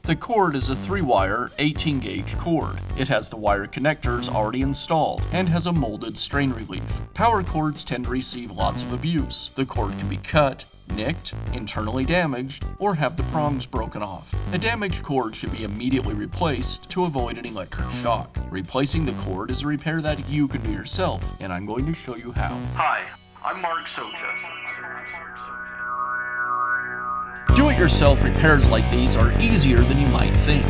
The cord is a 3-wire, 18-gauge cord. It has the wire connectors already installed and has a molded strain relief. Power cords tend to receive lots of abuse. The cord can be cut, nicked, internally damaged, or have the prongs broken off. A damaged cord should be immediately replaced to avoid an electric shock. Replacing the cord is a repair that you can do yourself, and I'm going to show you how. Hi, I'm Mark Socha. Do-it-yourself repairs like these are easier than you might think.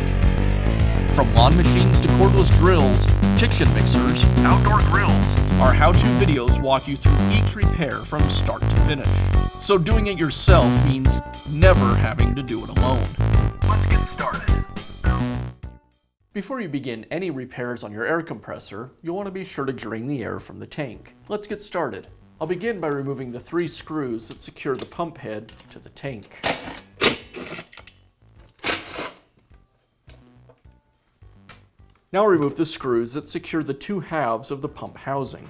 From lawn machines to cordless drills, kitchen mixers, Outdoor grills. our how-to videos walk you through each repair from start to finish. So doing it yourself means never having to do it alone. Let's get started. Before you begin any repairs on your air compressor, you'll want to be sure to drain the air from the tank. Let's get started. I'll begin by removing the 3 screws that secure the pump head to the tank. Now remove the screws that secure the 2 halves of the pump housing.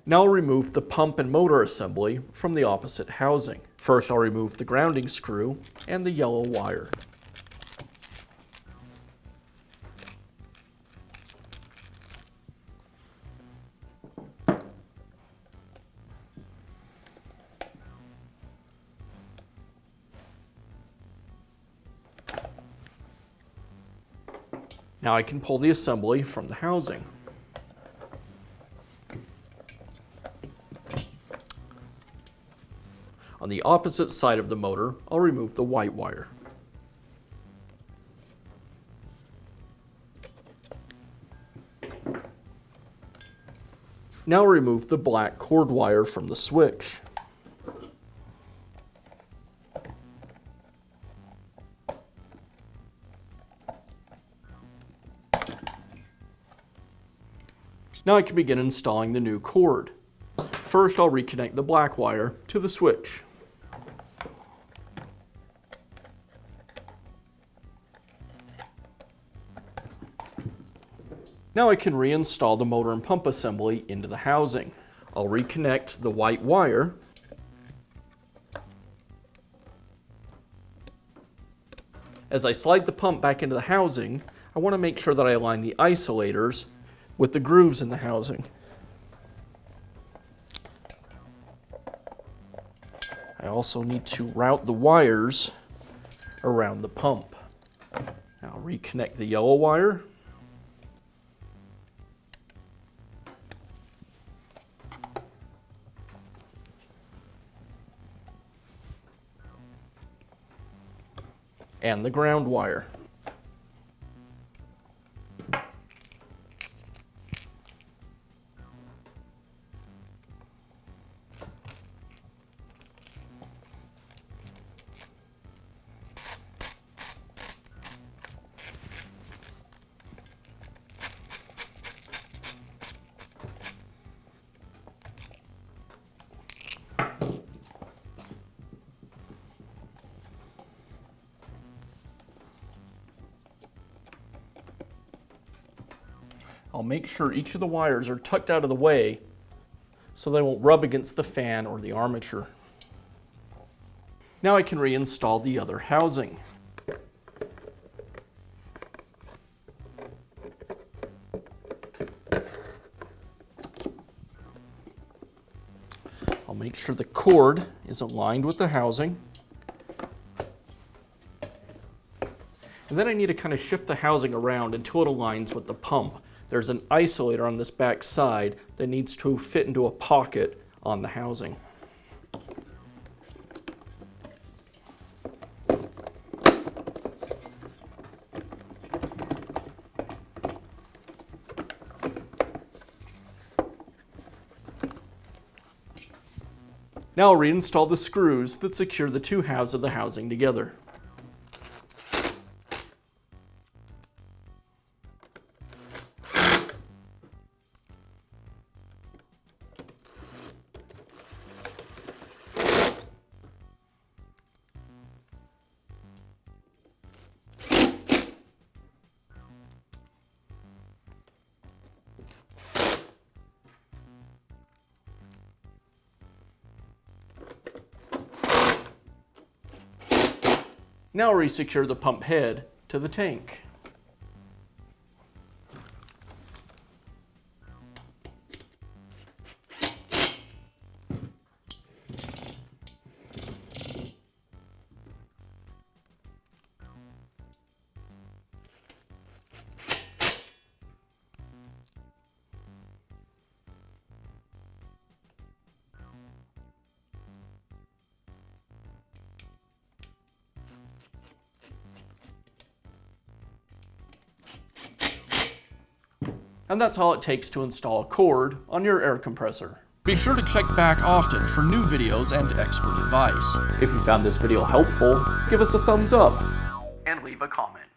Now I'll remove the pump and motor assembly from the opposite housing. First I'll remove the grounding screw and the yellow wire. Now I can pull the assembly from the housing. On the opposite side of the motor, I'll remove the white wire. Now remove the black cord wire from the switch. Now I can begin installing the new cord. First, I'll reconnect the black wire to the switch. Now I can reinstall the motor and pump assembly into the housing. I'll reconnect the white wire. As I slide the pump back into the housing, I want to make sure that I align the isolators with the grooves in the housing. I also need to route the wires around the pump. Now reconnect the yellow wire. And the ground wire. I'll make sure each of the wires are tucked out of the way so they won't rub against the fan or the armature. Now I can reinstall the other housing. I'll make sure the cord is aligned with the housing. And then I need to kind of shift the housing around until it aligns with the pump. There's an isolator on this back side that needs to fit into a pocket on the housing. Now reinstall the screws that secure the two halves of the housing together. Now resecure the pump head to the tank. And that's all it takes to install a cord on your air compressor. Be sure to check back often for new videos and expert advice. If you found this video helpful, give us a thumbs up And leave a comment.